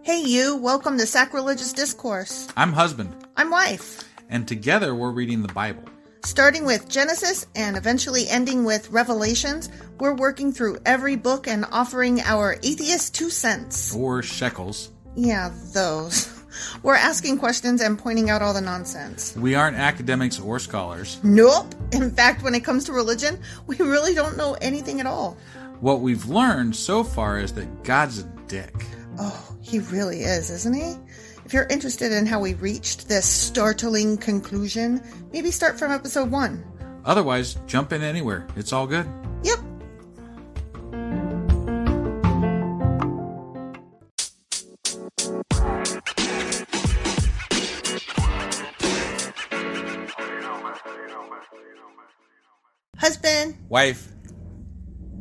Hey you, welcome to Sacrilegious Discourse. I'm husband. I'm wife. And together we're reading the Bible. Starting with Genesis and eventually ending with Revelations, we're working through every book and offering our atheist 2 cents. Or shekels. Yeah, those. We're asking questions and pointing out all the nonsense. We aren't academics or scholars. Nope. In fact, when it comes to religion, we really don't know anything at all. What we've learned so far is that God's a dick. Oh, he really is, isn't he? If you're interested in how we reached this startling conclusion, maybe start from episode 1. Otherwise, jump in anywhere. It's all good. Yep. Husband. Wife.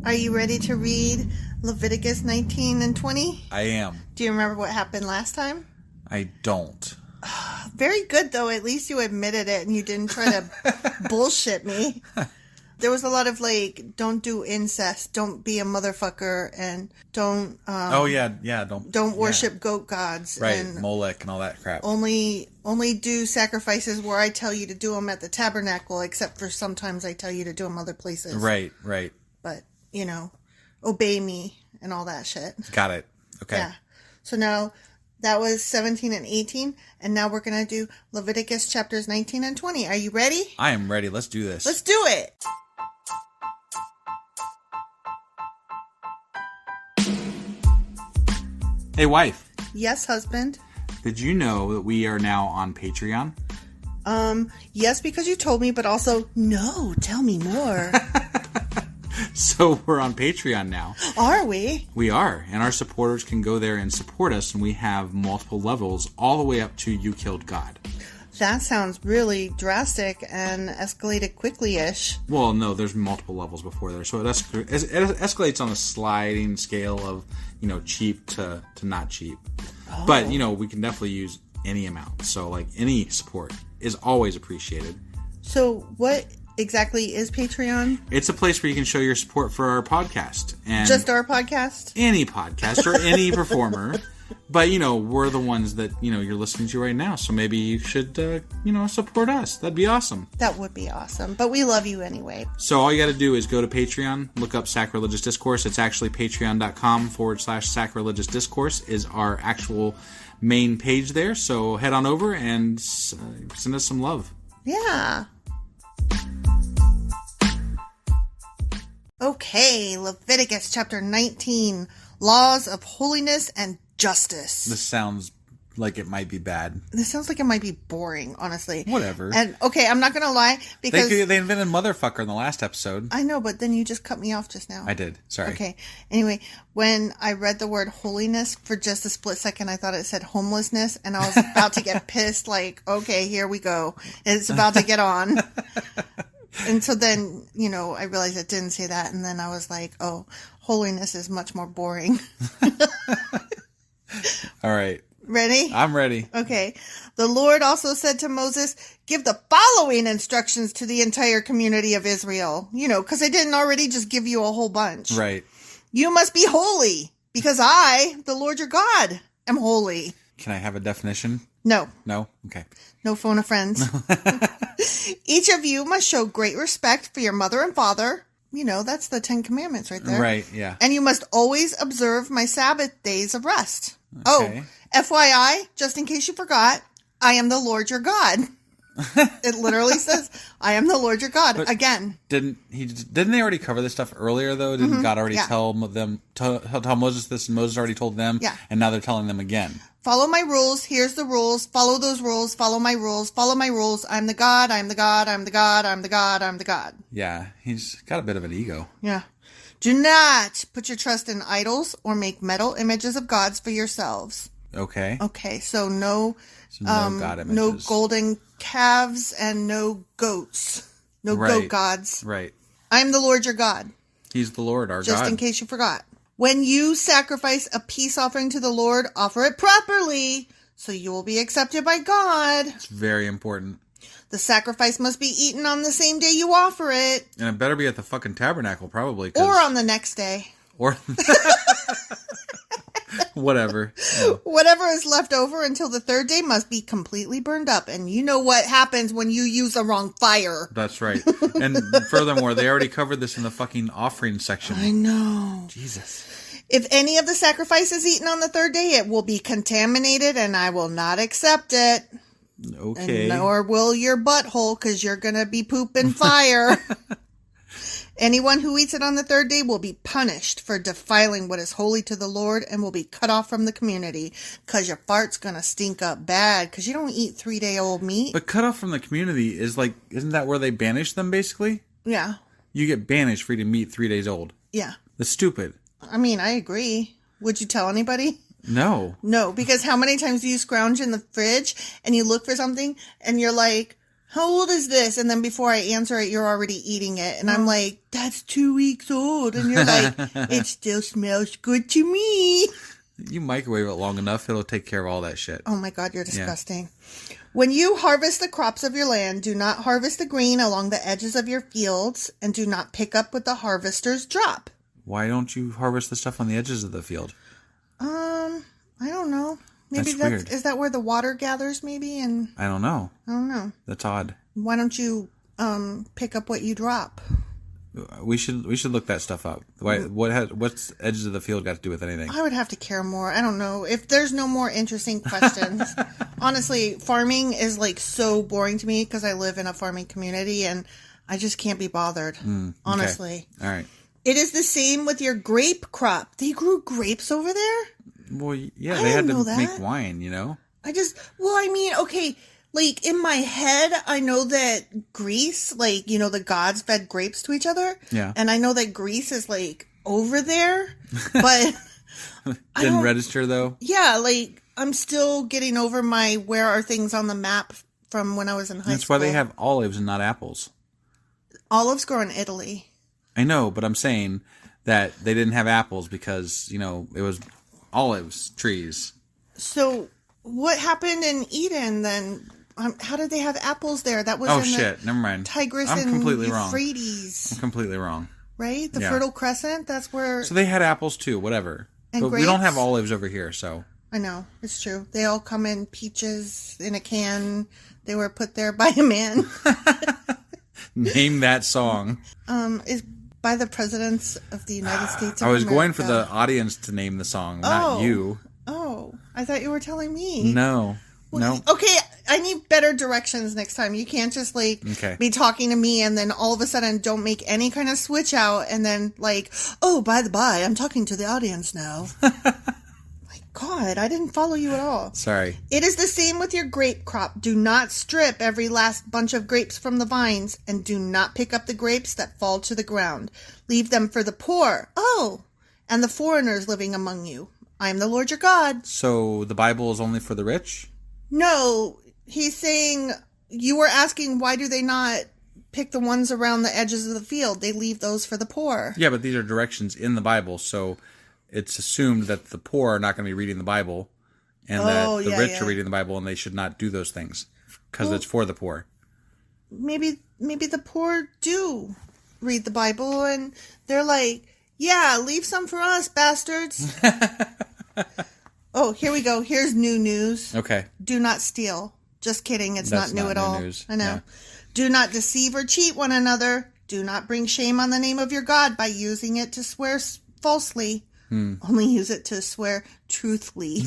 Are you ready to read Leviticus 19 and 20? I am. Do you remember what happened last time? I don't. Very good, though. At least you admitted it and you didn't try to bullshit me. There was a lot of, don't do incest, don't be a motherfucker, and don't... Don't worship goat gods. Right, and Molech and all that crap. Only do sacrifices where I tell you to do them at the tabernacle, except for sometimes I tell you to do them other places. Right. But, obey me and all that shit. Got it. Okay. Yeah. So now... That was 17 and 18, and now we're going to do Leviticus chapters 19 and 20. Are you ready? I am ready. Let's do this. Let's do it! Hey, wife. Yes, husband? Did you know that we are now on Patreon? Yes, because you told me, but also, no, tell me more. So we're on Patreon now. Are we? We are. And our supporters can go there and support us. And we have multiple levels all the way up to You Killed God. That sounds really drastic and escalated quickly-ish. Well, no, there's multiple levels before there. So it escalates on a sliding scale of, cheap to not cheap. Oh. But, we can definitely use any amount. So, any support is always appreciated. So what... exactly is Patreon? It's a place where you can show your support for our podcast. And just our podcast? Any podcast or any performer. But, we're the ones that, you're listening to right now. So maybe you should, support us. That'd be awesome. That would be awesome. But we love you anyway. So all you got to do is go to Patreon, look up Sacrilegious Discourse. It's actually patreon.com/Sacrilegious Discourse is our actual main page there. So head on over and send us some love. Yeah. Okay, Leviticus chapter 19, Laws of Holiness and Justice. This sounds like it might be bad. This sounds like it might be boring, honestly. Whatever. And, okay, I'm not going to lie, because... They invented motherfucker in the last episode. I know, but then you just cut me off just now. I did. Sorry. Okay. Anyway, when I read the word holiness for just a split second, I thought it said homelessness, and I was about to get pissed, okay, here we go. It's about to get on. And so then, I realized it didn't say that. And then I was like, oh, holiness is much more boring. All right. Ready? I'm ready. Okay. The Lord also said to Moses, give the following instructions to the entire community of Israel. Because I didn't already just give you a whole bunch. Right. You must be holy because I, the Lord your God, am holy. Can I have a definition? No. No? Okay. No phone a friend. Each of you must show great respect for your mother and father. That's the 10 Commandments right there. Right, yeah. And you must always observe my Sabbath days of rest. Okay. Oh, FYI, just in case you forgot, I am the Lord your God. It literally says, I am the Lord your God. But again. Didn't they already cover this stuff earlier, though? Didn't God already tell Moses this, and Moses already told them? Yeah. And now they're telling them again. Follow my rules. Here's the rules. Follow those rules. Follow my rules. Follow my rules. I'm the God. I'm the God. I'm the God. I'm the God. I'm the God. Yeah, he's got a bit of an ego. Yeah. Do not put your trust in idols or make metal images of gods for yourselves. Okay. Okay, so no God images. No golden calves and no goats. No goat gods. Right. I'm the Lord your God. He's the Lord, our God. Just in case you forgot. When you sacrifice a peace offering to the Lord, offer it properly, so you will be accepted by God. It's very important. The sacrifice must be eaten on the same day you offer it. And it better be at the fucking tabernacle, probably. Or on the next day. Or Whatever. Yeah. Whatever is left over until the third day must be completely burned up. And you know what happens when you use the wrong fire. That's right. And furthermore, they already covered this in the fucking offering section. I know. Jesus. If any of the sacrifice is eaten on the third day, it will be contaminated, and I will not accept it. Okay. And nor will your butthole, because you're going to be pooping fire. Anyone who eats it on the third day will be punished for defiling what is holy to the Lord and will be cut off from the community, because your fart's going to stink up bad, because you don't eat 3-day-old meat. But cut off from the community is like, isn't that where they banish them, basically? Yeah. You get banished for eating meat 3 days old. Yeah. That's stupid. I mean, I agree. Would you tell anybody? No. No, because how many times do you scrounge in the fridge and you look for something and you're like, how old is this? And then before I answer it, you're already eating it. And I'm like, that's 2 weeks old. And you're like, it still smells good to me. You microwave it long enough, it'll take care of all that shit. Oh my God, you're disgusting. Yeah. When you harvest the crops of your land, do not harvest the grain along the edges of your fields and do not pick up what the harvesters drop. Why don't you harvest the stuff on the edges of the field? I don't know. Maybe that's weird. Is that where the water gathers, maybe? And I don't know. That's odd. Why don't you pick up what you drop? We should look that stuff up. What's edges of the field got to do with anything? I would have to care more. I don't know. If there's no more interesting questions. Honestly, farming is like so boring to me because I live in a farming community and I just can't be bothered. Honestly. Okay. All right. It is the same with your grape crop. They grew grapes over there? Well, yeah, they had to make wine, you know? Okay, like in my head, I know that Greece, like, you know, the gods fed grapes to each other. Yeah. And I know that Greece is like over there, but didn't register though? Yeah, like I'm still getting over my where are things on the map from when I was in high school. That's why they have olives and not apples. Olives grow in Italy. I know, but I'm saying that they didn't have apples because, you know, it was olives, trees. So what happened in Eden then? How did they have apples there? That was Never mind. Tigris I'm and completely Euphrates. I'm completely wrong. Right? The Fertile Crescent, that's where... So they had apples too, whatever. And but grapes? We don't have olives over here, so... I know, it's true. They all come in peaches in a can. They were put there by a man. Name that song. Is by the presidents of the United States of I was America. going for the audience to name the song, not you. Oh, I thought you were telling me. No. Okay, I need better directions next time. You can't just be talking to me and then all of a sudden don't make any kind of switch out and then oh, by the by, I'm talking to the audience now. My God, I didn't follow you at all. Sorry. It is the same with your grape crop. Do not strip every last bunch of grapes from the vines and do not pick up the grapes that fall to the ground. Leave them for the poor. Oh, and the foreigners living among you. I am the Lord your God. So the Bible is only for the rich? No, he's saying, you were asking why do they not pick the ones around the edges of the field? They leave those for the poor. Yeah, but these are directions in the Bible, so it's assumed that the poor are not going to be reading the Bible and that the rich are reading the Bible and they should not do those things because it's for the poor. Maybe the poor do read the Bible and they're like, yeah, leave some for us, bastards. Oh, here we go. Here's new news. Okay. Do not steal. Just kidding. It's not new at all. News. I know. Yeah. Do not deceive or cheat one another. Do not bring shame on the name of your God by using it to swear falsely. Only use it to swear truthfully.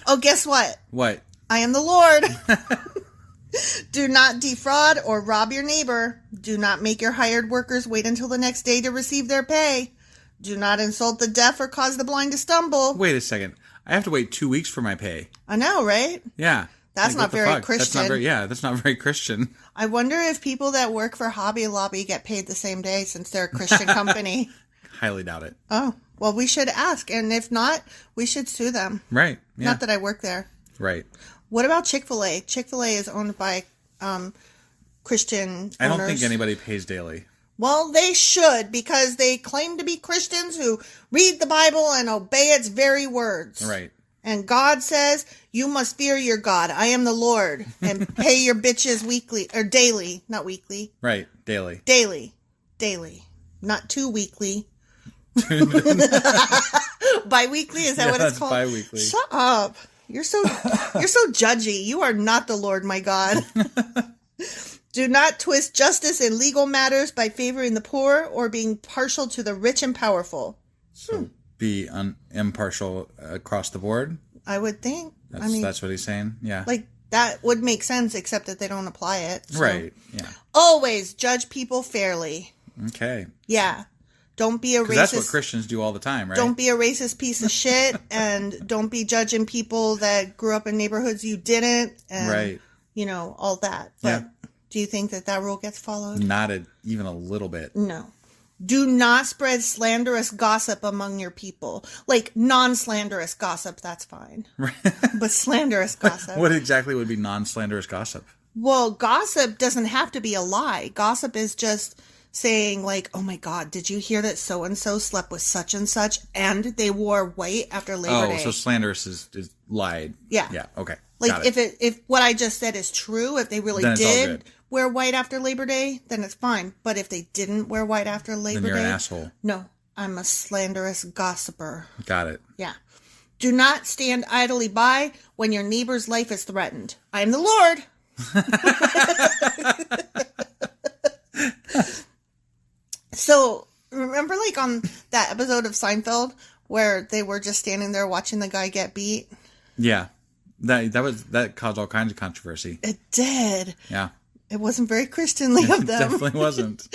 Oh, guess what? What? I am the Lord. Do not defraud or rob your neighbor. Do not make your hired workers wait until the next day to receive their pay. Do not insult the deaf or cause the blind to stumble. Wait a second. I have to wait 2 weeks for my pay. I know, right? Yeah. That's not very Christian. That's not very Christian. I wonder if people that work for Hobby Lobby get paid the same day since they're a Christian company. Highly doubt it. Oh, well, we should ask. And if not, we should sue them. Right. Yeah. Not that I work there. Right. What about Chick-fil-A? Chick-fil-A is owned by Christian owners. I don't think anybody pays daily. Well, they should, because they claim to be Christians who read the Bible and obey its very words. Right. And God says, you must fear your God. I am the Lord. And pay your bitches weekly, or daily, not weekly. Right. Daily. Daily. Not 2 weekly. Bi-weekly? Is that what it's called? Bi-weekly. Shut up. You're so judgy. You are not the Lord, my God. Do not twist justice in legal matters by favoring the poor or being partial to the rich and powerful. So be impartial across the board? I would think. That's what he's saying? Yeah. Like, that would make sense, except that they don't apply it. So. Right, yeah. Always judge people fairly. Okay. Yeah. Don't be a racist. That's what Christians do all the time, right? Don't be a racist piece of shit, and don't be judging people that grew up in neighborhoods you didn't, and, right. You know, all that. But do you think that rule gets followed? Not even a little bit. No. Do not spread slanderous gossip among your people. Like, non-slanderous gossip, that's fine. But slanderous gossip. What exactly would be non-slanderous gossip? Well, gossip doesn't have to be a lie. Gossip is just saying, like, oh my God, did you hear that so-and-so slept with such and such and they wore white after Labor Day? Oh, so slanderous is lied. Yeah. Yeah, okay. Like, if what I just said is true, if they really did wear white after Labor Day, then it's fine. But if they didn't wear white after Labor Day... Then you're an asshole. No, I'm a slanderous gossiper. Got it. Yeah. Do not stand idly by when your neighbor's life is threatened. I am the Lord. So, remember like on that episode of Seinfeld where they were just standing there watching the guy get beat? Yeah. That caused all kinds of controversy. It did. Yeah. It wasn't very Christianly of them. It definitely wasn't.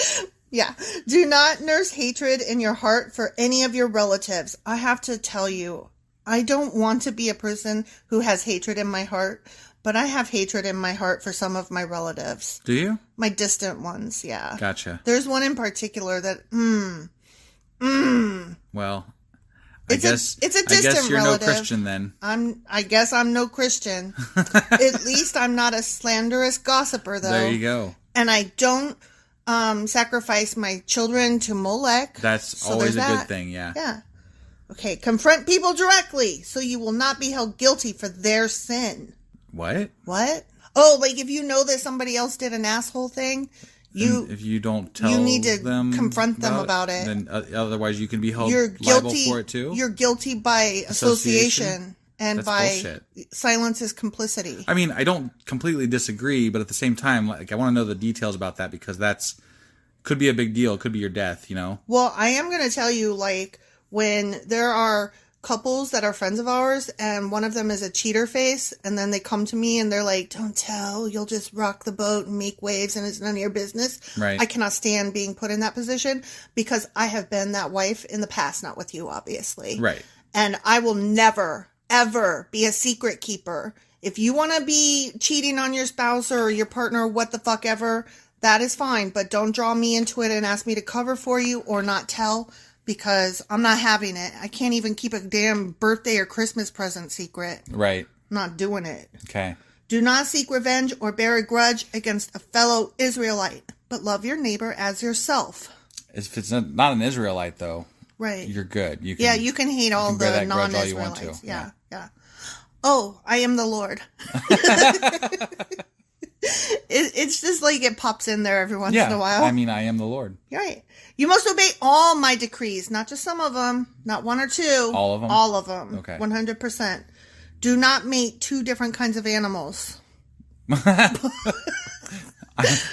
Yeah. Do not nurse hatred in your heart for any of your relatives. I have to tell you, I don't want to be a person who has hatred in my heart, but I have hatred in my heart for some of my relatives. Do you? My distant ones, yeah. Gotcha. There's one in particular that, Well, I guess you're relative. no Christian then. I guess I'm no Christian. At least I'm not a slanderous gossiper, though. There you go. And I don't sacrifice my children to Molech. That's always a good thing, yeah. Yeah. Okay, confront people directly so you will not be held guilty for their sin. What? Oh, like if you know that somebody else did an asshole thing, if you don't tell you need to them confront them about it. Then otherwise you can be held liable for it too. You're guilty by association and That's by bullshit. Silence is complicity. I mean, I don't completely disagree, but at the same time, like I want to know the details about that because could be a big deal. It could be your death, you know? Well, I am going to tell you, like, when there are couples that are friends of ours and one of them is a cheater face and then they come to me and they're like, don't tell, you'll just rock the boat and make waves and it's none of your business. Right. I cannot stand being put in that position because I have been that wife in the past, not with you, obviously. Right. And I will never, ever be a secret keeper. If you want to be cheating on your spouse or your partner, what the fuck ever, that is fine. But don't draw me into it and ask me to cover for you or not tell. Because I'm not having it. I can't even keep a damn birthday or Christmas present secret. Right. I'm not doing it. Okay. Do not seek revenge or bear a grudge against a fellow Israelite, but love your neighbor as yourself. If it's not an Israelite, though, right, you're good. You can hate all the non-Israelites. Yeah. Oh, I am the Lord. It's just like it pops in there every once in a while. I mean, I am the Lord. Right. You must obey all my decrees, not just some of them, not one or two. All of them? All of them. Okay. 100%. Do not mate two different kinds of animals. I'm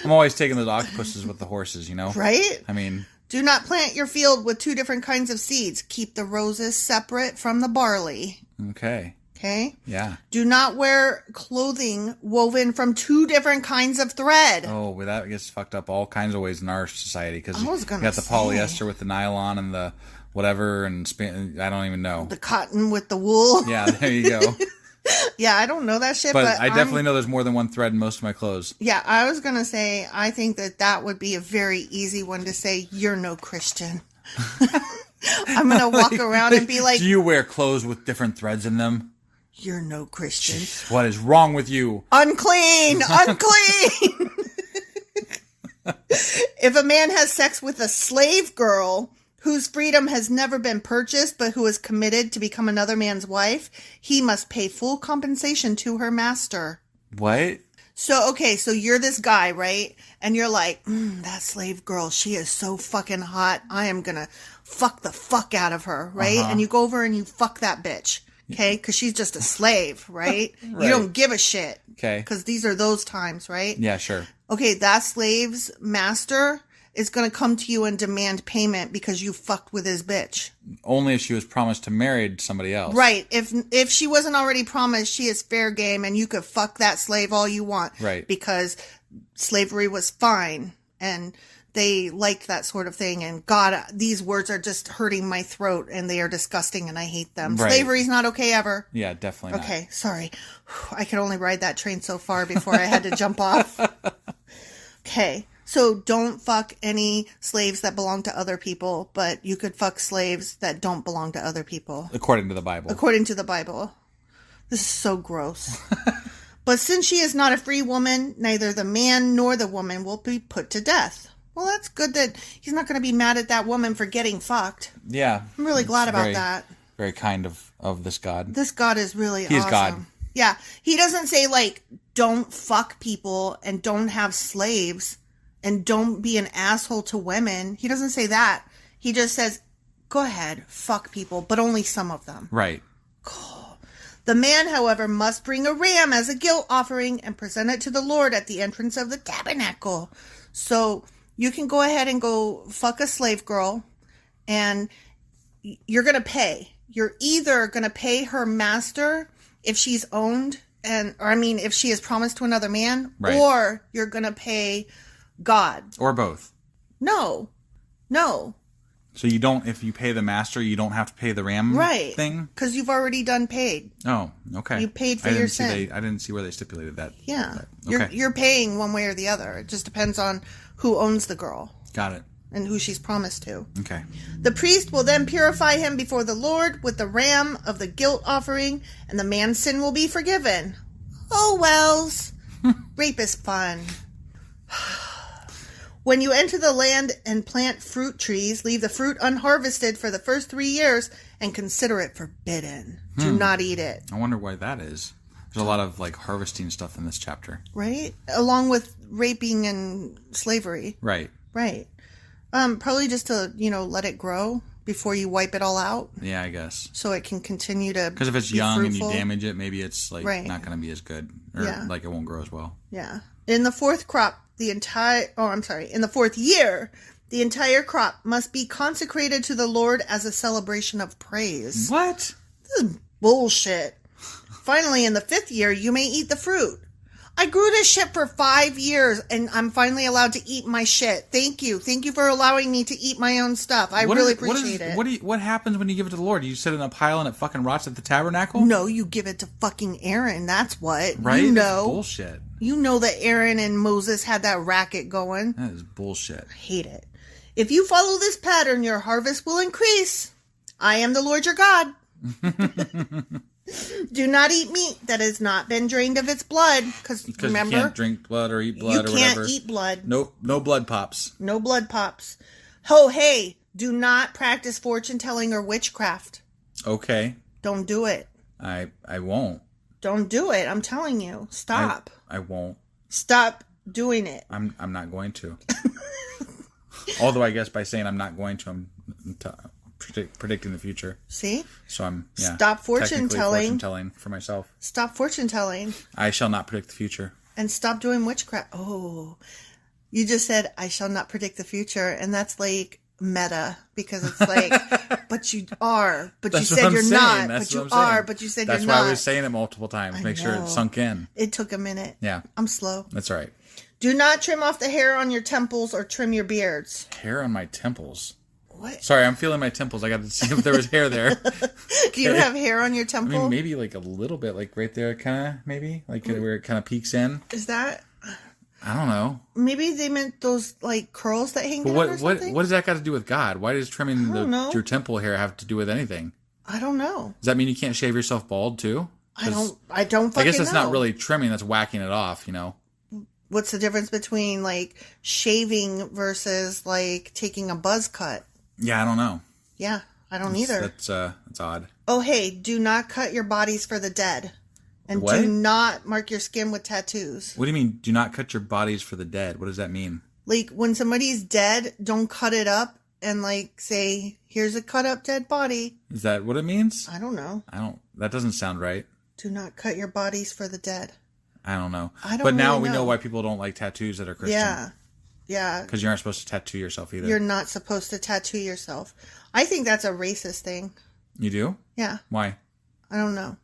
always taking the octopuses with the horses, you know? Right? I mean... Do not plant your field with two different kinds of seeds. Keep the roses separate from the barley. Okay. Okay? Yeah. Do not wear clothing woven from two different kinds of thread. Oh, well, that gets fucked up all kinds of ways in our society. Because you got the say. polyester with the nylon and the whatever and I don't even know. The cotton with the wool. Yeah, there you go. Yeah, I don't know that shit. But I definitely know there's more than one thread in most of my clothes. Yeah, I was going to say, I think that would be a very easy one to say, you're no Christian. I'm going to walk around and be like... Do you wear clothes with different threads in them? You're no Christian. Jeez, what is wrong with you? Unclean! Unclean! If a man has sex with a slave girl whose freedom has never been purchased but who is committed to become another man's wife, he must pay full compensation to her master. What? So, okay, so you're this guy, right? And you're like, that slave girl, she is so fucking hot. I am gonna fuck the fuck out of her, right? And you go over and you fuck that bitch, okay? Because she's just a slave, right? Right. You don't give a shit. Okay. Because these are those times, right? Yeah, sure. Okay, that slave's master is gonna come to you and demand payment because you fucked with his bitch. Only if she was promised to marry somebody else. Right. If she wasn't already promised, she is fair game and you could fuck that slave all you want. Right. Because slavery was fine and they liked that sort of thing. And God, these words are just hurting my throat and they are disgusting and I hate them. Right. Slavery's not okay ever. Yeah, definitely not. Okay, sorry. I could only ride that train so far before I had to jump off. Okay. So don't fuck any slaves that belong to other people, but you could fuck slaves that don't belong to other people. According to the Bible. According to the Bible. This is so gross. But since she is not a free woman, neither the man nor the woman will be put to death. Well, that's good that he's not going to be mad at that woman for getting fucked. Yeah. I'm really glad about that. Very kind of this God. This God is really He's awesome. God. Yeah. He doesn't say, like, don't fuck people and don't have slaves. And don't be an asshole to women. He doesn't say that. He just says, go ahead, fuck people, but only some of them. Right. Cool. The man, however, must bring a ram as a guilt offering and present it to the Lord at the entrance of the tabernacle. So you can go ahead and go fuck a slave girl and you're going to pay. You're either going to pay her master if she's owned if she is promised to another man, right. Or you're going to pay God. Or both. No. So you don't, if you pay the master, you don't have to pay the ram thing? Because you've already done paid. Oh, okay. You paid for your sin. I didn't see where they stipulated that. Yeah. Okay. You're paying one way or the other. It just depends on who owns the girl. Got it. And who she's promised to. Okay. The priest will then purify him before the Lord with the ram of the guilt offering, and the man's sin will be forgiven. Oh, wells. Rape is fun. When you enter the land and plant fruit trees, leave the fruit unharvested for the first 3 years and consider it forbidden. Do not eat it. I wonder why that is. There's a lot of harvesting stuff in this chapter. Right? Along with raping and slavery. Right. Probably just to, let it grow before you wipe it all out. Yeah, I guess. So it can continue to Because if it's be young fruitful. and you damage it, maybe it's not going to be as good. Or it won't grow as well. Yeah. In the fourth crop, in the fourth year, the entire crop must be consecrated to the Lord as a celebration of praise. What? This is bullshit. Finally, in the 5th year, you may eat the fruit. I grew this shit for 5 years, and I'm finally allowed to eat my shit. Thank you. Thank you for allowing me to eat my own stuff. I really appreciate it. What happens when you give it to the Lord? You sit in a pile and it fucking rots at the tabernacle? No, you give it to fucking Aaron. That's what. Right? You know. That's bullshit. You know that Aaron and Moses had that racket going. That is bullshit. I hate it. If you follow this pattern, your harvest will increase. I am the Lord your God. Do not eat meat that has not been drained of its blood. Because remember, you can't drink blood or eat blood or whatever. You can't eat blood. Nope. No blood pops. No blood pops. Oh, hey, do not practice fortune telling or witchcraft. Okay. Don't do it. I won't. Don't do it. I'm telling you. Stop. I won't. Stop doing it. I'm not going to. Although I guess by saying I'm not going to, I'm predicting the future. See? So I'm Stop fortune telling for myself. Stop fortune telling. I shall not predict the future. And stop doing witchcraft. Oh, you just said I shall not predict the future, and that's like meta because it's like, but you are, but you said you're not, but you are, but you said you're not. That's why I was saying it multiple times. Make sure it sunk in. It took a minute. Yeah, I'm slow. That's all right. Do not trim off the hair on your temples or trim your beards. Hair on my temples. What? Sorry, I'm feeling my temples. I got to see if there was hair there. Do you have hair on your temple? I mean, maybe like a little bit, like right there, kind of, maybe, like where it kind of peeks in. Is that? I don't know. Maybe they meant those like curls that hang down or something? What does that got to do with God? Why does trimming your temple hair have to do with anything? I don't know. Does that mean you can't shave yourself bald too? I don't fucking know. I guess that's not really trimming, that's whacking it off, What's the difference between like shaving versus like taking a buzz cut? Yeah, I don't know. Yeah, I don't either. That's odd. Oh, hey, do not cut your bodies for the dead. And what? do not mark your skin with tattoos. What do you mean, do not cut your bodies for the dead? What does that mean? Like, when somebody's dead, don't cut it up and, like, say, here's a cut up dead body. Is that what it means? I don't know. That doesn't sound right. Do not cut your bodies for the dead. I don't know. But now really we know know why people don't like tattoos that are Christian. Yeah. Yeah. Because you aren't supposed to tattoo yourself either. You're not supposed to tattoo yourself. I think that's a racist thing. You do? Yeah. Why? I don't know.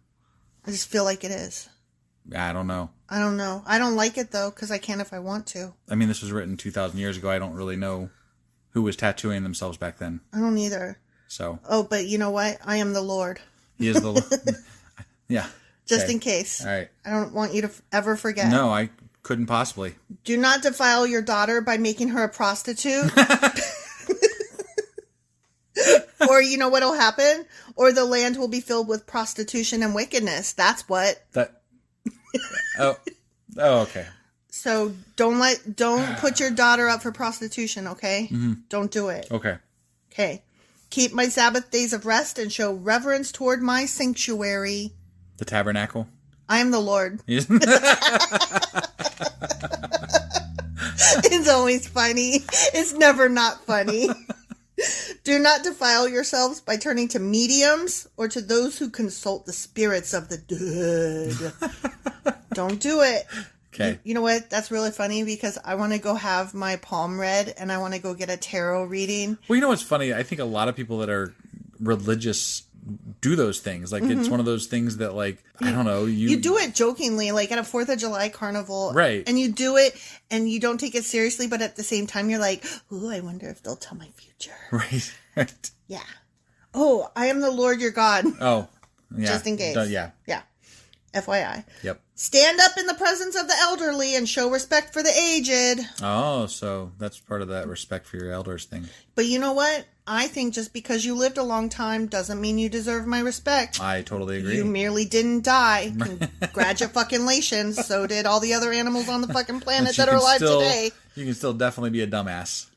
I just feel like it is. I don't know. I don't know. I don't like it, though, because I can if I want to. I mean, this was written 2,000 years ago. I don't really know who was tattooing themselves back then. I don't either. So. Oh, but you know what? I am the Lord. He is the Lord. Yeah. Just in case. All right. I don't want you to ever forget. No, I couldn't possibly. Do not defile your daughter by making her a prostitute. Or you know what'll happen? Or the land will be filled with prostitution and wickedness. That's what. Oh, okay. So don't put your daughter up for prostitution, okay? Mm-hmm. Don't do it. Okay. Okay. Keep my Sabbath days of rest and show reverence toward my sanctuary. The tabernacle. I am the Lord. It's always funny. It's never not funny. Do not defile yourselves by turning to mediums or to those who consult the spirits of the dead. Don't do it. Okay. You know what? That's really funny because I want to go have my palm read and I want to go get a tarot reading. Well, you know what's funny? I think a lot of people that are religious do those things. Like, it's one of those things that, like, I don't know. You do it jokingly, like at a 4th of July carnival. Right. And you do it and you don't take it seriously, but at the same time, you're like, ooh, I wonder if they'll tell my future. Right. Right. Yeah. Oh, I am the Lord your God. Oh, yeah. Just in case. Yeah. Yeah. FYI. Yep. Stand up in the presence of the elderly and show respect for the aged. Oh, so that's part of that respect for your elders thing. But you know what? I think just because you lived a long time doesn't mean you deserve my respect. I totally agree. You merely didn't die. Congratulations. So did all the other animals on the fucking planet that are alive today. You can still definitely be a dumbass.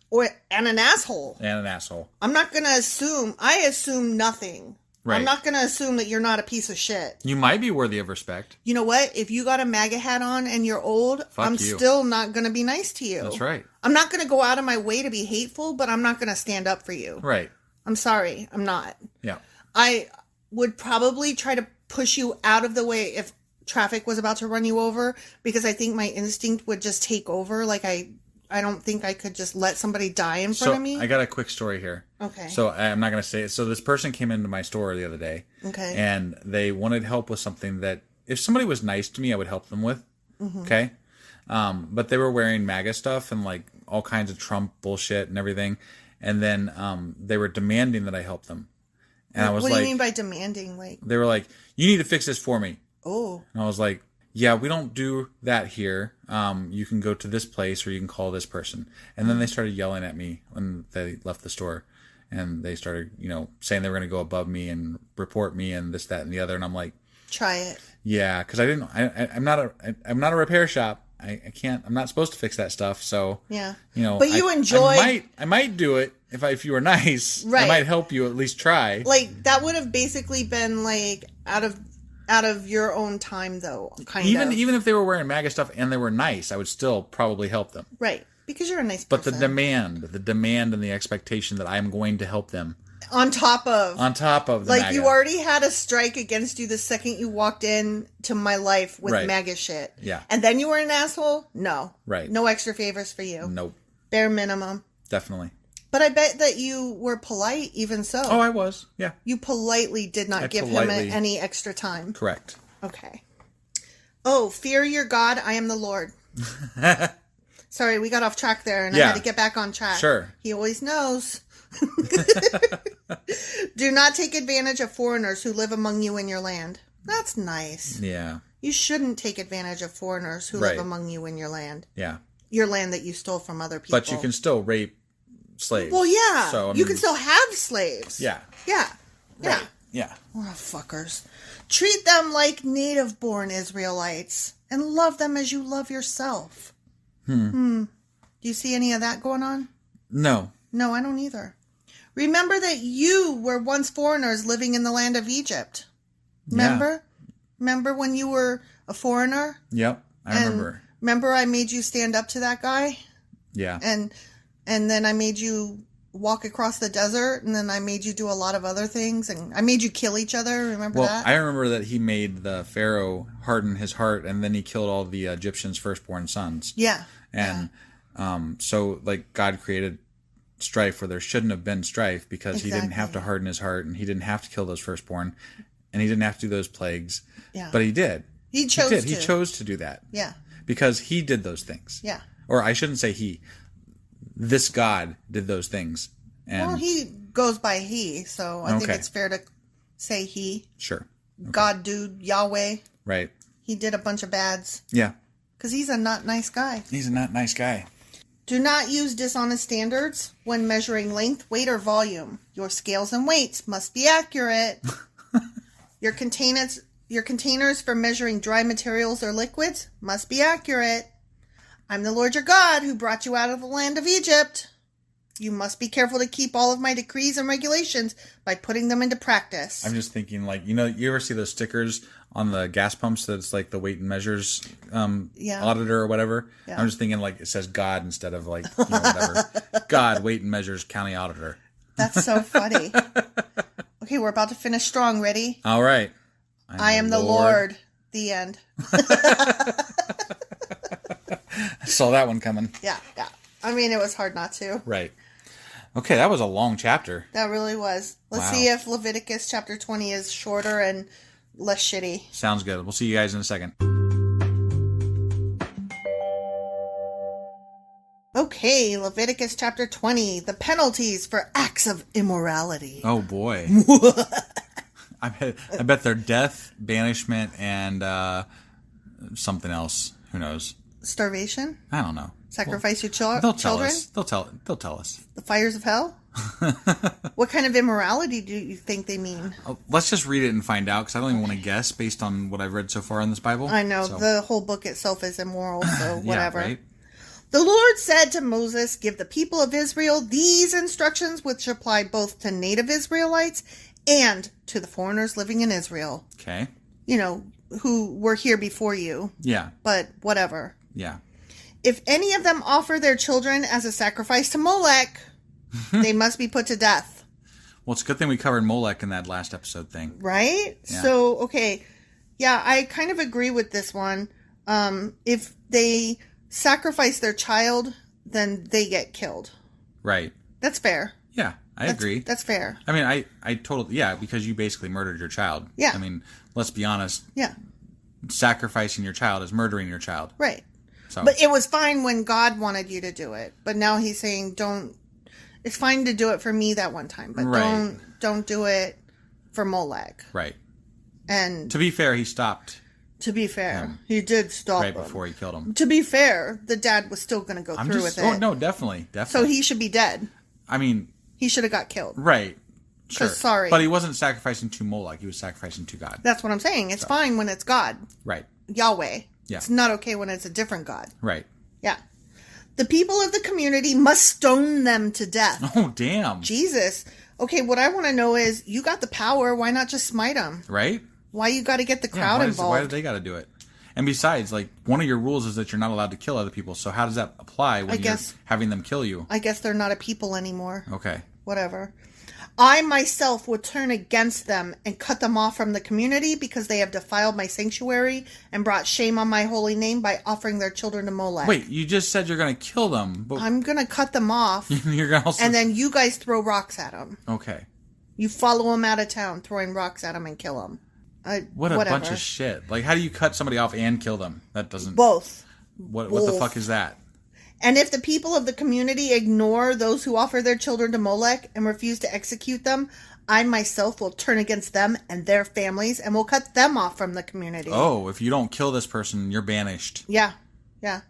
And an asshole. And an asshole. I'm not going to assume. I assume nothing. Right. I'm not going to assume that you're not a piece of shit. You might be worthy of respect. You know what? If you got a MAGA hat on and you're old, I'm still not going to be nice to you. That's right. I'm not going to go out of my way to be hateful, but I'm not going to stand up for you. Right. I'm sorry. I'm not. Yeah. I would probably try to push you out of the way if traffic was about to run you over, because I think my instinct would just take over. Like, I don't think I could just let somebody die in front of me. I got a quick story here. Okay. So I'm not going to say it. So this person came into my store the other day. Okay. And they wanted help with something that if somebody was nice to me, I would help them with. Mm-hmm. Okay. But they were wearing MAGA stuff and like all kinds of Trump bullshit and everything. And then they were demanding that I help them. And I was like, what do you mean by demanding? Like, they were like, you need to fix this for me. Oh. And I was like, yeah, we don't do that here. You can go to this place or you can call this person. And then they started yelling at me when they left the store. And they started, saying they were going to go above me and report me and this, that, and the other. And I'm like, try it. Yeah, because I'm not a repair shop. I can't. I'm not supposed to fix that stuff. So yeah, But you enjoy. I might do it if you were nice. Right. I might help you at least try. Like that would have basically been like out of your own time though. Even if they were wearing MAGA stuff and they were nice, I would still probably help them. Right, because you're a nice person. But the demand and the expectation that I'm going to help them. On top of the like MAGA. You already had a strike against you the second you walked in to my life with MAGA shit. Yeah. And then you were an asshole? No. Right. No extra favors for you. Nope. Bare minimum. Definitely. But I bet that you were polite even so. Oh, I was. Yeah. You politely did not give him any extra time. Correct. Okay. Oh, fear your God, I am the Lord. Sorry, we got off track there and I had to get back on track. Sure. He always knows. Do not take advantage of foreigners who live among you in your land. That's nice. Yeah. You shouldn't take advantage of foreigners who live among you in your land. Yeah. Your land that you stole from other people. But you can still rape slaves. Well, yeah. So, you can still have slaves. Yeah. Yeah. Yeah. Right. Yeah. Oh, fuckers. Treat them like native-born Israelites and love them as you love yourself. Do you see any of that going on? No. No, I don't either. Remember that you were once foreigners living in the land of Egypt. Remember? Remember when you were a foreigner? Yep, I remember. Remember I made you stand up to that guy? Yeah. And then I made you walk across the desert, and then I made you do a lot of other things, and I made you kill each other. Remember that? Well, I remember that he made the Pharaoh harden his heart, and then he killed all the Egyptians' firstborn sons. Yeah. And so, like, God created strife where there shouldn't have been strife because he didn't have to harden his heart, and he didn't have to kill those firstborn, and he didn't have to do those plagues. Yeah. But he did. He chose to. He chose to do that. Yeah. Because he did those things. Yeah. Or I shouldn't say he. This God did those things. And well, he goes by he, so I think it's fair to say he. Sure. Okay. God, dude, Yahweh. Right. He did a bunch of bads. Yeah. Because he's a not nice guy. He's a not nice guy. Do not use dishonest standards when measuring length, weight, or volume. Your scales and weights must be accurate. Your containers for measuring dry materials or liquids must be accurate. I'm the Lord your God who brought you out of the land of Egypt. You must be careful to keep all of my decrees and regulations by putting them into practice. I'm just thinking, like, you ever see those stickers on the gas pumps that's like the weight and measures auditor or whatever? Yeah. I'm just thinking, like, it says God instead of, like, whatever. God, weight and measures, county auditor. That's so funny. Okay, we're about to finish strong. Ready? All right. I am the Lord. The end. I saw that one coming. Yeah. I mean, it was hard not to. Right. Okay, that was a long chapter. That really was. Let's see if Leviticus chapter 20 is shorter and less shitty. Sounds good. We'll see you guys in a second. Okay, Leviticus chapter 20. The penalties for acts of immorality. Oh, boy. I bet they're death, banishment, and something else. Who knows? Starvation? I don't know. Sacrifice your children? They'll tell us. They'll tell us. The fires of hell? What kind of immorality do you think they mean? Let's just read it and find out, because I don't even want to guess based on what I've read so far in this Bible. I know. So. The whole book itself is immoral, so whatever. Yeah, right? The Lord said to Moses, give the people of Israel these instructions which apply both to native Israelites and to the foreigners living in Israel. Okay. Who were here before you. Yeah. But whatever. Yeah. If any of them offer their children as a sacrifice to Molech, they must be put to death. Well, it's a good thing we covered Molech in that last episode thing. Right? Yeah. So, okay. Yeah, I kind of agree with this one. If they sacrifice their child, then they get killed. Right. That's fair. Yeah, I agree. That's fair. I mean, I totally, because you basically murdered your child. Yeah. I mean, let's be honest. Yeah. Sacrificing your child is murdering your child. Right. So. But it was fine when God wanted you to do it. But now he's saying, it's fine to do it for me that one time, but don't do it for Molech. Right. And to be fair, he stopped. To be fair, he did stop right before he killed him. To be fair, the dad was still going to go through with it. Oh, no, definitely. So he should be dead. I mean, he should have got killed. Right. Sure. Sorry. But he wasn't sacrificing to Moloch. He was sacrificing to God. That's what I'm saying. It's fine when it's God. Right. Yahweh. Yeah. It's not okay when it's a different God. Right. Yeah. The people of the community must stone them to death. Oh, damn. Jesus. Okay, what I want to know is, you got the power. Why not just smite them? Right. Why you got to get the crowd involved? Why do they got to do it? And besides, like, one of your rules is that you're not allowed to kill other people. So how does that apply when you're having them kill you? I guess they're not a people anymore. Okay. Whatever. I myself will turn against them and cut them off from the community because they have defiled my sanctuary and brought shame on my holy name by offering their children to Molech. Wait, you just said you're going to kill them. But I'm going to cut them off. You're gonna also... And then you guys throw rocks at them. Okay. You follow them out of town, throwing rocks at them and kill them. What bunch of shit. Like, how do you cut somebody off and kill them? That doesn't... Both. What the fuck is that? And if the people of the community ignore those who offer their children to Molech and refuse to execute them, I myself will turn against them and their families and will cut them off from the community. Oh, if you don't kill this person, you're banished. Yeah. Yeah.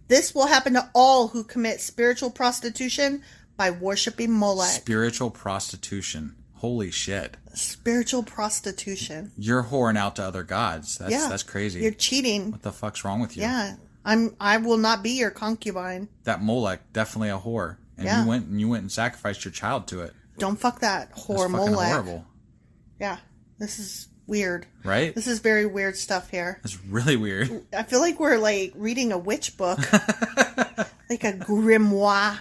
This will happen to all who commit spiritual prostitution by worshiping Molech. Spiritual prostitution. Holy shit. Spiritual prostitution. You're whoring out to other gods. That's crazy. You're cheating. What the fuck's wrong with you? Yeah. I will not be your concubine. That Molech, definitely a whore. And you went and sacrificed your child to it. Don't fuck that whore That's fucking Molech. horrible. Yeah. This is weird. Right? This is very weird stuff here. It's really weird. I feel like we're like reading a witch book. Like a grimoire.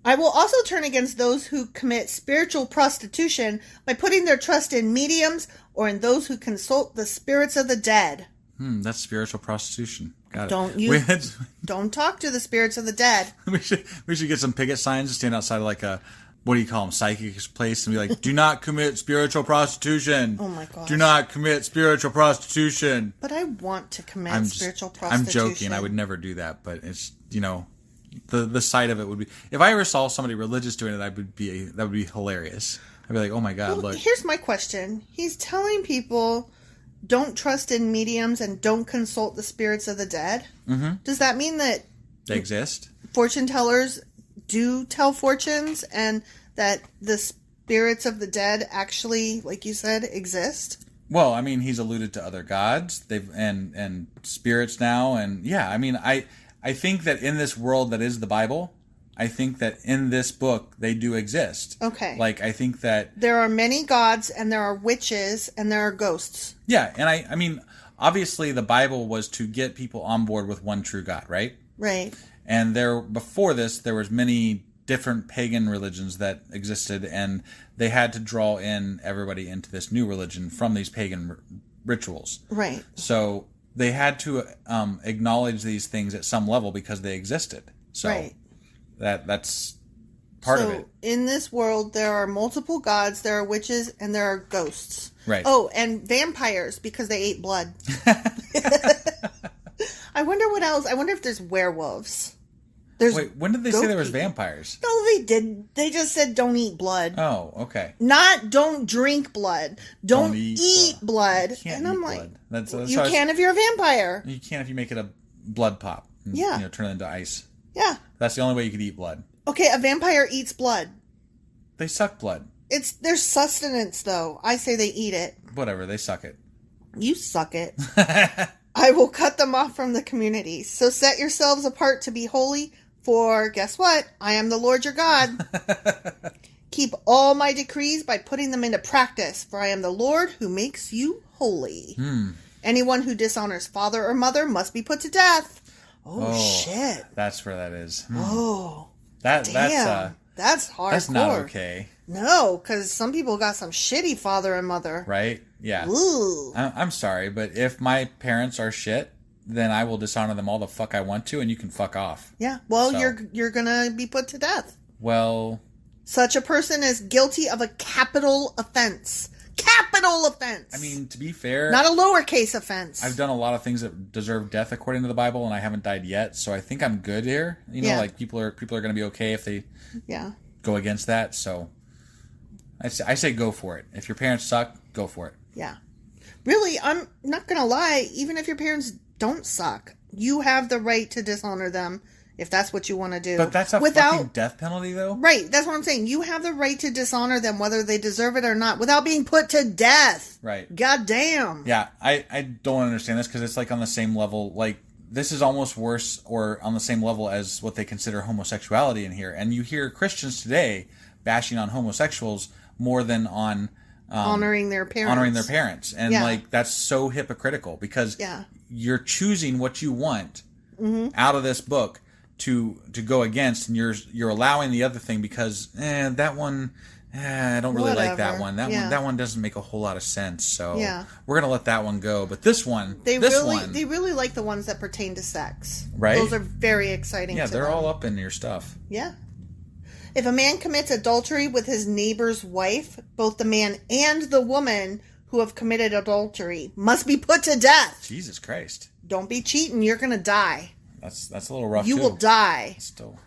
I will also turn against those who commit spiritual prostitution by putting their trust in mediums or in those who consult the spirits of the dead. That's spiritual prostitution. Got it. Don't talk to the spirits of the dead. We should get some picket signs and stand outside of like a, what do you call them, psychic's place, and be like, do not commit spiritual prostitution. Oh my gosh. Do not commit spiritual prostitution. But I want to commit spiritual prostitution. I'm joking. I would never do that, but it's, the sight of it would be, if I ever saw somebody religious doing it, that would be hilarious. I'd be like, oh my God, look. Here's my question. He's telling people don't trust in mediums and don't consult the spirits of the dead. Mm-hmm. Does that mean that they exist? Fortune tellers do tell fortunes and that the spirits of the dead actually, like you said, exist? Well, I mean, he's alluded to other gods, and spirits now, and yeah, I mean, I think that in this world that is the Bible, I think that in this book they do exist. Okay. Like, I think that there are many gods and there are witches and there are ghosts. Yeah, and I mean, obviously the Bible was to get people on board with one true God, right? Right. And before this, there was many different pagan religions that existed, and they had to draw in everybody into this new religion from these pagan rituals. Right. So they had to acknowledge these things at some level because they existed. So right. That's part of it. In this world, there are multiple gods, there are witches, and there are ghosts. Right. Oh, and vampires because they ate blood. I wonder what else. I wonder if there's werewolves. Wait, when did they say there was vampires? No, they didn't. They just said don't eat blood. Oh, okay. Not don't drink blood. Don't eat blood. And I'm like, that's you can if you're a vampire. You can if you make it a blood pop. And, yeah. Turn it into ice. Yeah. That's the only way you could eat blood. Okay, a vampire eats blood. They suck blood. It's their sustenance, though. I say they eat it. Whatever, they suck it. You suck it. I will cut them off from the community. So set yourselves apart to be holy, for guess what? I am the Lord your God. Keep all my decrees by putting them into practice, for I am the Lord who makes you holy. Anyone who dishonors father or mother must be put to death. Oh shit. That's where that is. Oh. That's hardcore. That's not okay. No, because some people got some shitty father and mother. Right? Yeah. Ooh. I'm sorry, but if my parents are shit, then I will dishonor them all the fuck I want to, and you can fuck off. Yeah. Well, you're gonna be put to death. Well, such a person is guilty of a capital offense. Capital offense. I mean, to be fair, not a lowercase offense. I've done a lot of things that deserve death according to the Bible, and I haven't died yet, so I think I'm good here. Like people are going to be okay if they go against that. So I say go for it. If your parents suck, go for it. Yeah. Really, I'm not going to lie. Even if your parents don't suck, you have the right to dishonor them if that's what you want to do. But that's a fucking death penalty, though. Right. That's what I'm saying. You have the right to dishonor them, whether they deserve it or not, without being put to death. Right. God damn. Yeah, I don't understand this because it's like on the same level. Like, this is almost worse or on the same level as what they consider homosexuality in here. And you hear Christians today bashing on homosexuals more than on honoring their parents. And like, that's so hypocritical because you're choosing what you want out of this book to go against, and you're allowing the other thing because that one I don't really like that one. That one doesn't make a whole lot of sense. So we're gonna let that one go. But this one, they really like the ones that pertain to sex. Right? Those are very exciting. Yeah, to they're them. all up in your stuff. Yeah. If a man commits adultery with his neighbor's wife, both the man and the woman who have committed adultery must be put to death. Jesus Christ! Don't be cheating. You're gonna die. That's a little rough. You will die. Still,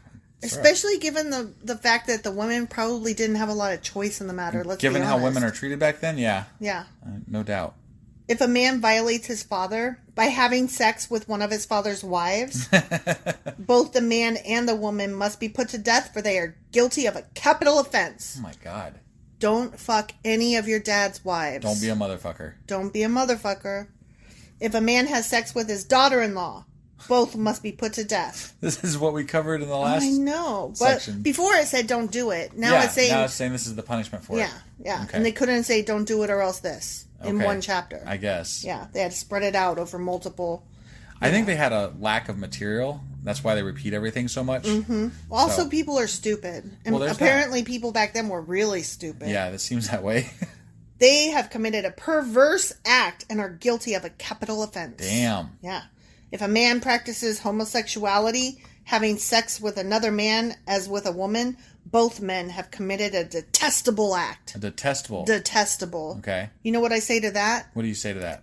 especially given the fact that the women probably didn't have a lot of choice in the matter. Given how women are treated back then, yeah, no doubt. If a man violates his father by having sex with one of his father's wives, both the man and the woman must be put to death, for they are guilty of a capital offense. Oh my God! Don't fuck any of your dad's wives. Don't be a motherfucker. Don't be a motherfucker. If a man has sex with his daughter-in-law, both must be put to death. This is what we covered in the last I know. But section. before it said don't do it. Now it's saying... now it's saying this is the punishment for it. Yeah. Okay. And they couldn't say don't do it or else this in one chapter. I guess. Yeah, they had to spread it out over multiple... I think they had a lack of material. That's why they repeat everything so much. Mm-hmm. Also, people are stupid. And apparently people back then were really stupid. Yeah, that seems that way. They have committed a perverse act and are guilty of a capital offense. Damn. Yeah. If a man practices homosexuality, having sex with another man as with a woman, both men have committed a detestable act. A detestable. Detestable. Okay. You know what I say to that? What do you say to that?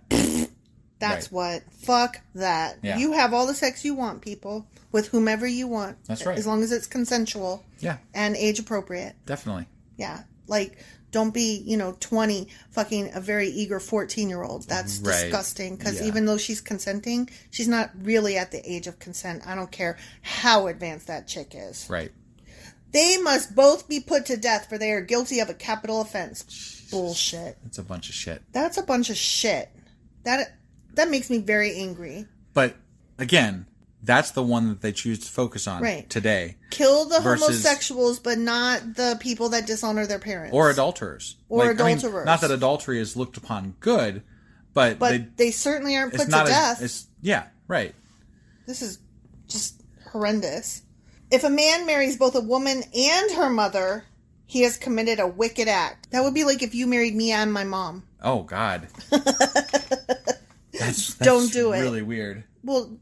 That's what. Fuck that. Yeah. You have all the sex you want, people, with whomever you want. That's right. As long as it's consensual. Yeah. And age appropriate. Definitely. Yeah. Like, don't be, 20 fucking a very eager 14-year-old. That's disgusting. Because even though she's consenting, she's not really at the age of consent. I don't care how advanced that chick is. Right. They must both be put to death for they are guilty of a capital offense. Jesus. Bullshit. It's a bunch of shit. That's a bunch of shit. That makes me very angry. But, again, that's the one that they choose to focus on today. Kill the homosexuals, but not the people that dishonor their parents. Or adulterers. Or adulterers. I mean, not that adultery is looked upon good, but they certainly aren't put to death. Yeah, right. This is just horrendous. If a man marries both a woman and her mother, he has committed a wicked act. That would be like if you married me and my mom. Oh, God. That's don't do it. Really weird. Well,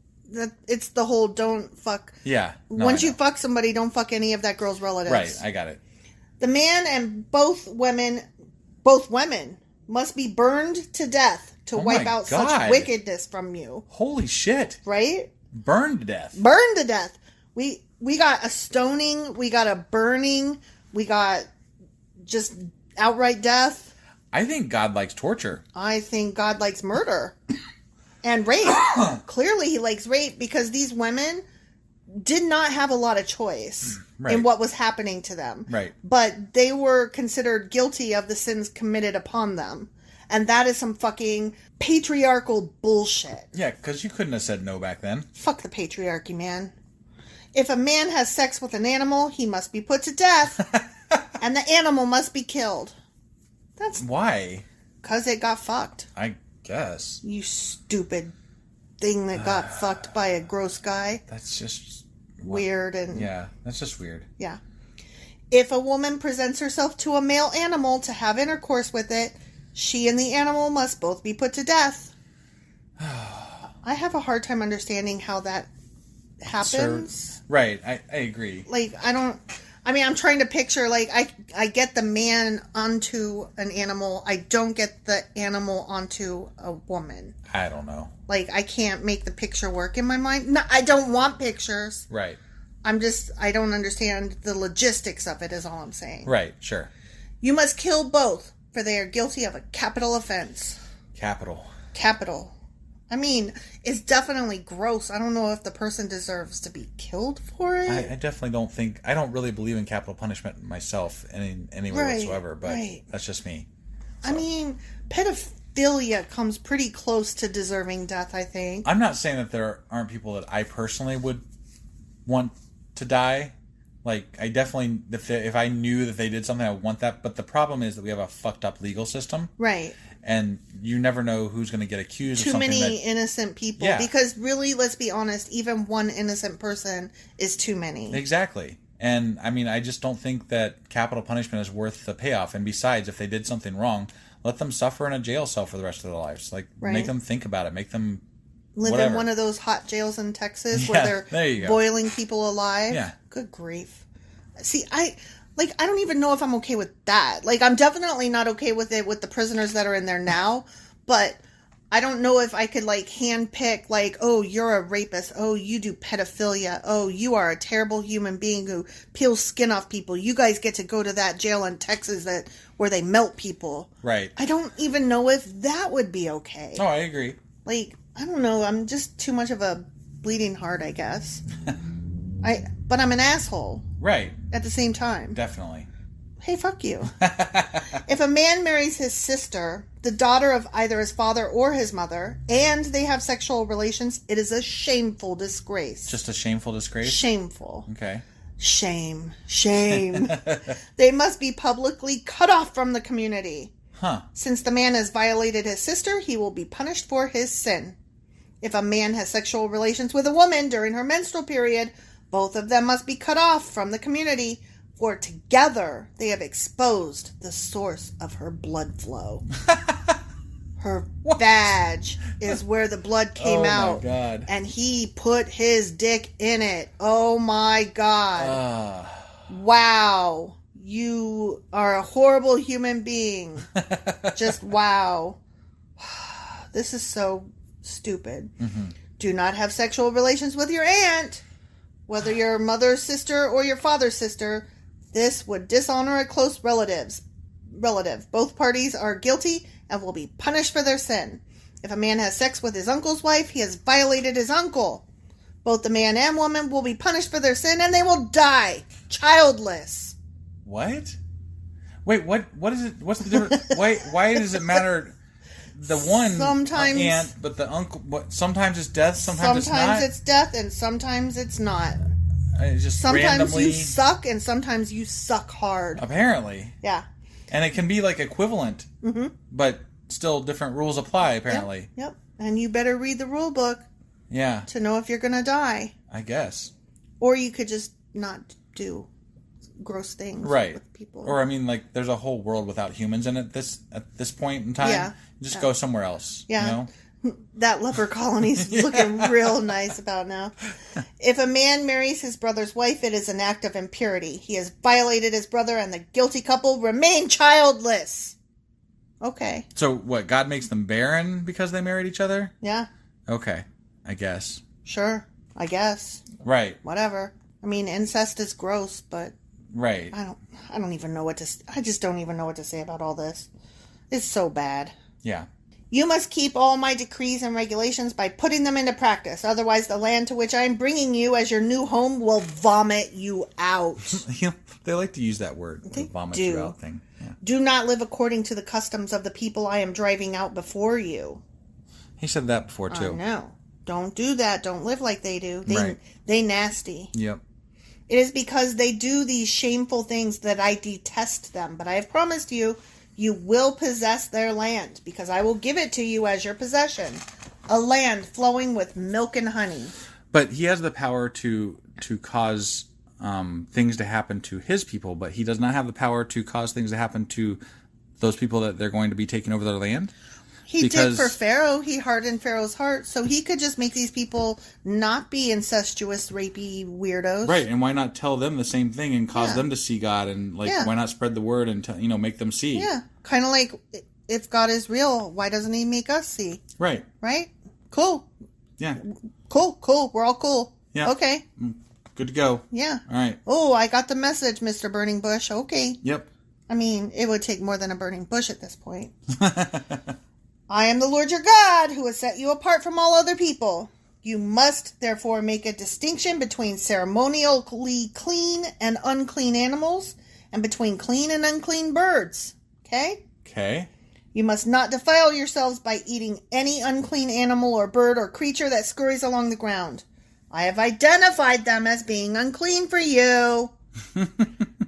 it's the whole don't fuck. Yeah. No, Once you fuck somebody, don't fuck any of that girl's relatives. Right, I got it. The man and both women must be burned to death to wipe out such wickedness from you. Holy shit. Right? Burned to death. Burned to death. We got a stoning, we got a burning, we got just outright death. I think God likes torture. I think God likes murder and rape. Clearly he likes rape because these women did not have a lot of choice in what was happening to them. Right. But they were considered guilty of the sins committed upon them. And that is some fucking patriarchal bullshit. Yeah, because you couldn't have said no back then. Fuck the patriarchy, man. If a man has sex with an animal, he must be put to death. And the animal must be killed. That's why? Because it got fucked. I guess. You stupid thing that got fucked by a gross guy. That's just weird and yeah, that's just weird. Yeah. If a woman presents herself to a male animal to have intercourse with it, she and the animal must both be put to death. I have a hard time understanding how that happens. Right, I agree. Like, I'm trying to picture, like, I get the man onto an animal. I don't get the animal onto a woman. I don't know. Like, I can't make the picture work in my mind. No, I don't want pictures. Right. I don't understand the logistics of it is all I'm saying. Right, sure. You must kill both, for they are guilty of a capital offense. Capital. I mean, it's definitely gross. I don't know if the person deserves to be killed for it. I definitely don't think... I don't really believe in capital punishment myself in any way whatsoever, but that's just me. So. I mean, pedophilia comes pretty close to deserving death, I think. I'm not saying that there aren't people that I personally would want to die. Like, I definitely... If I knew that they did something, I would want that. But the problem is that we have a fucked up legal system. Right. And you never know who's going to get accused of something. Too many innocent people. Yeah. Because really, let's be honest, even one innocent person is too many. Exactly. And, I mean, I just don't think that capital punishment is worth the payoff. And besides, if they did something wrong, let them suffer in a jail cell for the rest of their lives. Like, make them think about it. Make them... live in one of those hot jails in Texas where they're boiling people alive. Yeah. Good grief. See, I don't even know if I'm okay with that. Like, I'm definitely not okay with it with the prisoners that are in there now, but I don't know if I could, like, handpick, like, oh, you're a rapist. Oh, you do pedophilia. Oh, you are a terrible human being who peels skin off people. You guys get to go to that jail in Texas where they melt people. Right. I don't even know if that would be okay. Oh, I agree. Like, I don't know. I'm just too much of a bleeding heart, I guess. But I'm an asshole. Right. At the same time. Definitely. Hey, fuck you. If a man marries his sister, the daughter of either his father or his mother, and they have sexual relations, it is a shameful disgrace. Just a shameful disgrace? Shameful. Okay. Shame. They must be publicly cut off from the community. Huh. Since the man has violated his sister, he will be punished for his sin. If a man has sexual relations with a woman during her menstrual period, both of them must be cut off from the community, for together they have exposed the source of her blood flow. Her vag is where the blood came out. Oh, my God. And he put his dick in it. Oh, my God. Wow. You are a horrible human being. Just wow. This is so stupid. Mm-hmm. Do not have sexual relations with your aunt, whether your mother's sister or your father's sister. This would dishonor a close relative. Both parties are guilty and will be punished for their sin. If a man has sex with his uncle's wife, he has violated his uncle. Both the man and woman will be punished for their sin, and they will die childless. What? Wait, what is it? What's the difference? Why does it matter? The one sometimes aunt, but the uncle. Sometimes it's death. Sometimes it's not. It's death, and sometimes it's not. It's just sometimes randomly... you suck, and sometimes you suck hard. Apparently, yeah. And it can be like equivalent, but still different rules apply. Apparently, yep. And you better read the rule book. Yeah. To know if you're gonna die. I guess. Or you could just not do gross things with people. Or I mean, like, there's a whole world without humans in it. At this point in time, just go somewhere else. Yeah. You know? That leper colony's looking real nice about now. If a man marries his brother's wife, it is an act of impurity. He has violated his brother, and the guilty couple remain childless. Okay. So what? God makes them barren because they married each other? Yeah. Okay. I guess. Sure. I guess. Right. Whatever. I mean, incest is gross, but right. I don't even know I just don't even know what to say about all this. It's so bad. Yeah. You must keep all my decrees and regulations by putting them into practice. Otherwise, the land to which I am bringing you as your new home will vomit you out. They like to use that word, the vomit you out thing. Yeah. Do not live according to the customs of the people I am driving out before you. He said that before, too. I know. Don't do that. Don't live like they do. Right. They nasty. Yep. It is because they do these shameful things that I detest them. But I have promised you, you will possess their land, because I will give it to you as your possession. A land flowing with milk and honey. But he has the power to cause things to happen to his people, but he does not have the power to cause things to happen to those people that they're going to be taking over their land? He did for Pharaoh. He hardened Pharaoh's heart, so he could just make these people not be incestuous, rapey weirdos. Right, and why not tell them the same thing and cause them to see God, and why not spread the word and make them see? Yeah, kind of like if God is real, why doesn't He make us see? Right. Right. Cool. Yeah. Cool. We're all cool. Yeah. Okay. Good to go. Yeah. All right. Oh, I got the message, Mr. Burning Bush. Okay. Yep. I mean, it would take more than a burning bush at this point. I am the Lord your God, who has set you apart from all other people. You must, therefore, make a distinction between ceremonially clean and unclean animals, and between clean and unclean birds. Okay? Okay. You must not defile yourselves by eating any unclean animal or bird or creature that scurries along the ground. I have identified them as being unclean for you.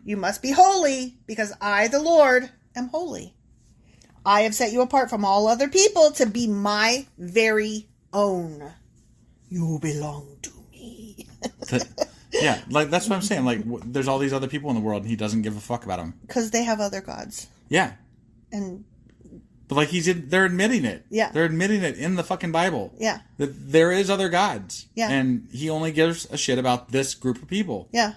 You must be holy, because I, the Lord, am holy. I have set you apart from all other people to be my very own. You belong to me. Yeah, like that's what I'm saying. Like, there's all these other people in the world, and he doesn't give a fuck about them. Because they have other gods. Yeah. But like they're admitting it. Yeah. They're admitting it in the fucking Bible. Yeah. That there is other gods. Yeah. And he only gives a shit about this group of people. Yeah.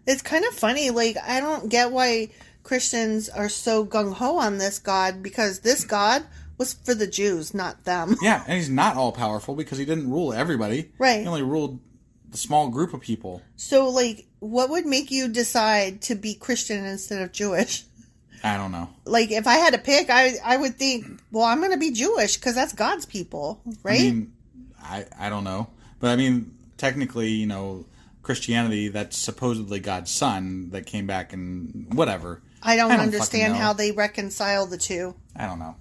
It's kind of funny. Like, I don't get why Christians are so gung-ho on this God, because this God was for the Jews, not them. Yeah, and he's not all-powerful because he didn't rule everybody. Right. He only ruled the small group of people. So, like, what would make you decide to be Christian instead of Jewish? I don't know. Like, if I had to pick, I would think, well, I'm going to be Jewish because that's God's people, right? I mean, I don't know. But, I mean, technically, Christianity, that's supposedly God's son that came back and whatever. I don't understand how they reconcile the two. I don't know.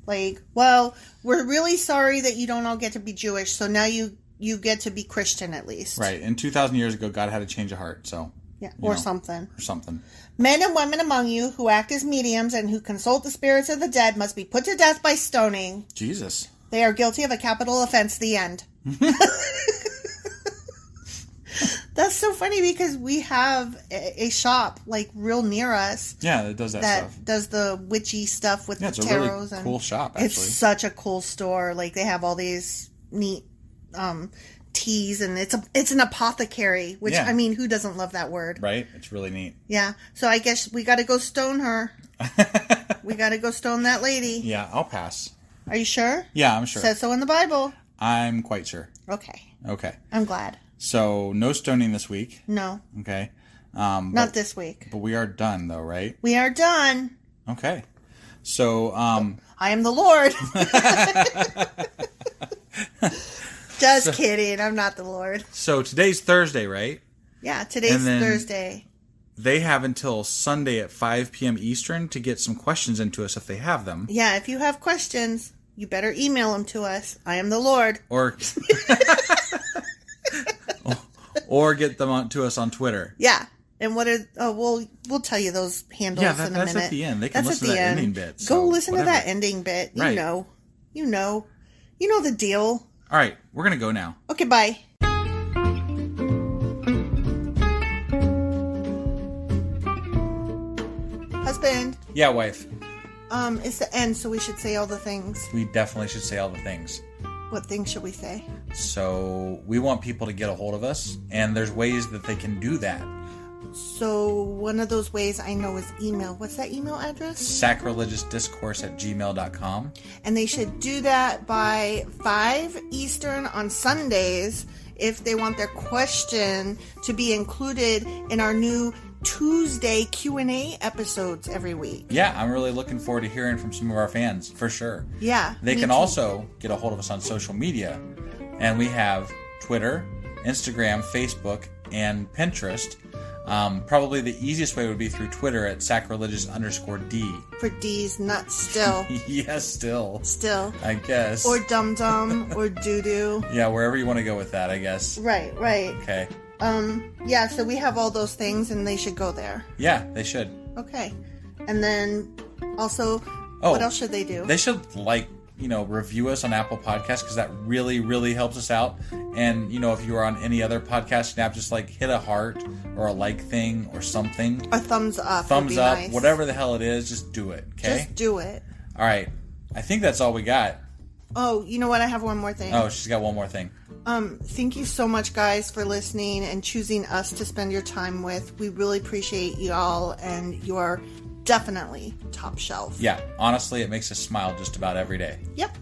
Like, well, we're really sorry that you don't all get to be Jewish, so now you get to be Christian at least. Right. And 2,000 years ago, God had a change of heart, so... Yeah, or something. Or something. Men and women among you who act as mediums and who consult the spirits of the dead must be put to death by stoning. Jesus. They are guilty of a capital offense. The end. That's so funny because we have a shop like real near us. Yeah, that does that stuff. That does the witchy stuff with the tarots. Yeah, it's a really cool shop, actually. It's such a cool store. Like, they have all these neat teas, and it's an apothecary, which, I mean, who doesn't love that word? Right? It's really neat. Yeah. So I guess we got to go stone her. We got to go stone that lady. Yeah, I'll pass. Are you sure? Yeah, I'm sure. It says so in the Bible. I'm quite sure. Okay. I'm glad. So, no stoning this week. No. Okay. Not this week. But we are done, though, right? We are done. Okay. So, I am the Lord. Just kidding. I'm not the Lord. So, today's Thursday, right? Yeah, today's Thursday. They have until Sunday at 5 p.m. Eastern to get some questions into us if they have them. Yeah, if you have questions, you better email them to us. I am the Lord. Or get them to us on Twitter. Yeah. And we'll tell you those handles in a minute. That's at the end. They can listen to that ending bit. Go listen to that ending bit. You know the deal. All right, we're going to go now. Okay, bye. Husband. Yeah, wife. It's the end, so we should say all the things. We definitely should say all the things. What things should we say? So, we want people to get a hold of us, and there's ways that they can do that. So, one of those ways I know is email. What's that email address? sacrilegiousdiscourse@gmail.com. And they should do that by 5 Eastern on Sundays if they want their question to be included in our new Tuesday Q&A episodes every week. Yeah, I'm really looking forward to hearing from some of our fans, for sure. Yeah. They can also get a hold of us on social media. And we have Twitter, Instagram, Facebook, and Pinterest. Probably the easiest way would be through Twitter at sacrilegious_D. For D's nuts still. Yes, still. Still. I guess. Or dum-dum, or doo-doo. Yeah, wherever you want to go with that, I guess. Right. Okay. Yeah, so we have all those things, and they should go there. Yeah, they should. Okay. And then, also, what else should they do? They should, review us on Apple Podcasts, because that really, really helps us out. And, if you are on any other podcasting app, just, hit a heart or a like thing or something. A thumbs up. Thumbs up. Nice. Whatever the hell it is, just do it, okay? Just do it. All right. I think that's all we got. Oh, you know what? I have one more thing. Oh, she's got one more thing. Thank you so much, guys, for listening and choosing us to spend your time with. We really appreciate you all, and you are definitely top shelf. Yeah, honestly, it makes us smile just about every day. Yep.